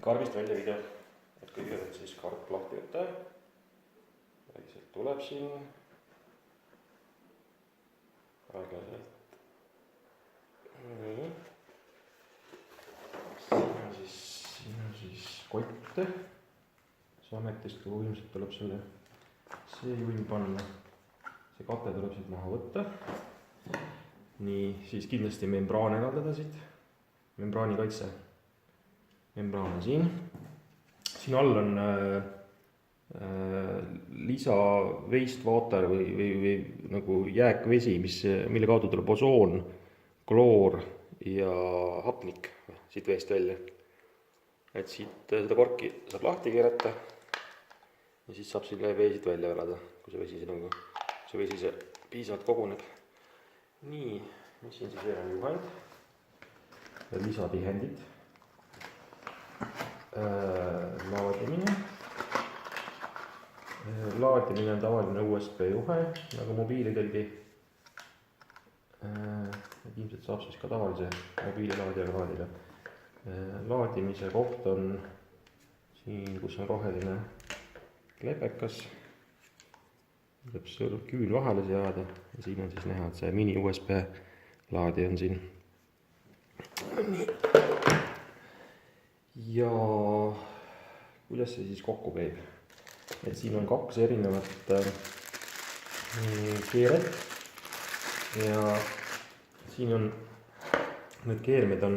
karbist välja video, et kõigepealt siis karp lahti võtta. Vaikselt tuleb siin aeglaselt. Nii. Siin on siis kott. Sametist, kuhu ilmselt tuleb see junn panna. See kate tuleb siit maha võtta. Nii, siis kindlasti membraan eraldada siit. Membraani kaitse. Membraan on siin. Siin all on lisa wastewater või nagu jääkvesi, mille kaudu tuleb osoon, kloor ja hapnik siit veest välja. Et siit seda korki saab lahti keerata ja siis saab selle vee siit välja elada, kui see vesi piisavalt koguneb. Nii, mis siin siis veel on juhend ja lisatihendid. Laadimine on tavaline USB juhe, nagu mobiilitelgi. Ilmselt saab siis ka tavalise mobiililaadijaga laadida. Laadimise koht on siin, kus on roheline klepekas. Tuleb küün vahele seada ja siin on siis näha, et see mini USB laadi on siin. Ja kuidas see siis kokku käib? Et siin on 2 erinevat keeret ja siin on, need keermed on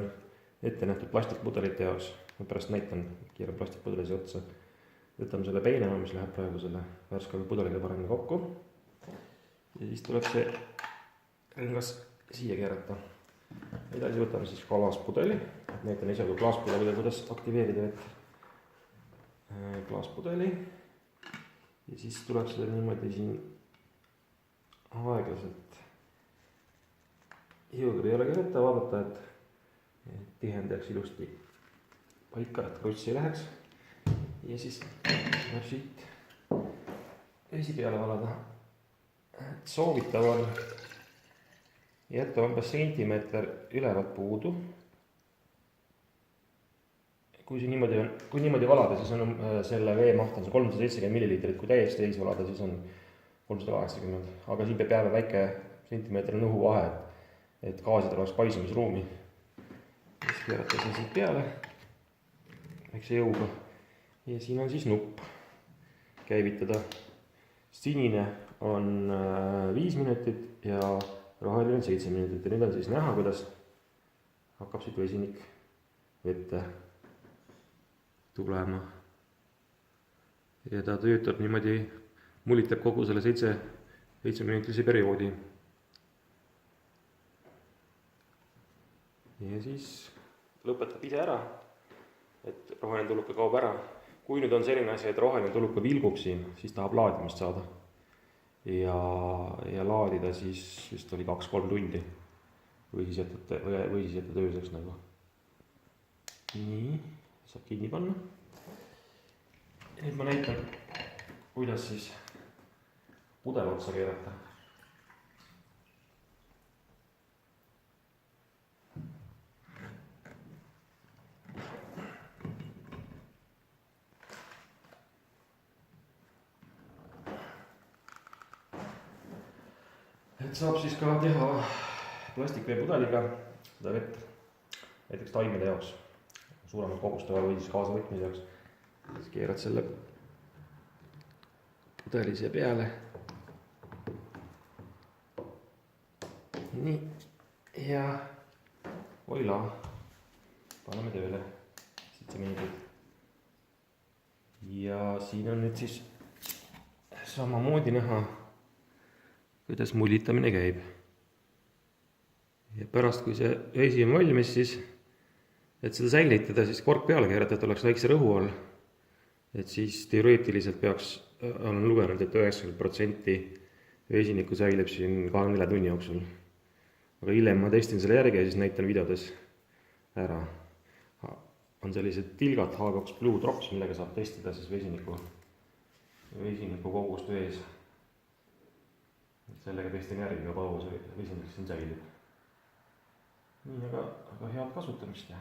ette nähtud plastikpudelite jaoks. Ma pärast näitan, keeran plastikpudelise otsa. Võtame selle peenema, mis läheb praegu selle värskava pudeliga paremini kokku. Ja siis tuleb see ringas siia keerata. Edasi võtame siis klaaspudeli. Näitan ise kui klaaspudeliga, kuidas aktiveerida klaaspudeli. Ja siis tuleb seda niimoodi siin aeglaselt jõuga ei ole keerata, vaadata, et tihend jääks ilusti paika, et krutsi ei läheks. Ja siis tuleb siit vesi peale valada. Soovitav on jätta umbes sentimeeter ülevalt puudu. Kui niimoodi valada, siis on selle vee maht on 370 ml, kui täiesti täis valada, siis on 380. Aga siin peab jääma väike sentimeetri nõhu vahe, et gaasidel oleks paisumisruumi. Siis keerata see siit peale, väikse jõuga. Ja siin on siis nupp käivitada. Sinine on 5 minutit ja roheline on 7 minutit. Ja nüüd on siis näha, kuidas hakkab siit vesinik vette tulema. Ja ta töötab niimoodi, mulitab kogu selle 7-minutilise perioodi. Ja siis lõpetab ise ära, et roheline tuluka kaob ära. Kui nüüd on selline asi, et roheline tuluka vilgub siin, siis tahab laadimist saada. Ja laadida siis vist oli 2-3 tundi või siis jätta ööseks nagu. Nii, saab kinni panna. Ja nüüd ma näitan, kuidas siis pudel otsa keerata. Et saab siis ka teha plastikveepudeliga seda vett, näiteks taimede jaoks, suuremalt kogustava või siis kaasavõtmise jaoks. Siis keerad selle pudeli siia peale. Nii, ja voila, paneme tööle 7 minutit. Ja siin on nüüd siis samamoodi näha, kuidas mulitamine käib. Ja pärast, kui see vesi on valmis, siis, et seda säilitada, siis kork peale keerata, et oleks väikse rõhu all. Et siis teoreetiliselt peaks, olen lugenud, et 90% vesinikku säilib siin 24 tunni jooksul. Aga hiljem ma testin selle järgi ja siis näitan videodes ära. On sellised tilgad H2 Blue Drops, millega saab testida siis vesiniku kogust vees. Sellega testin järgi ka paua, see vesinik siin säilib. Nii, aga head kasutamist ja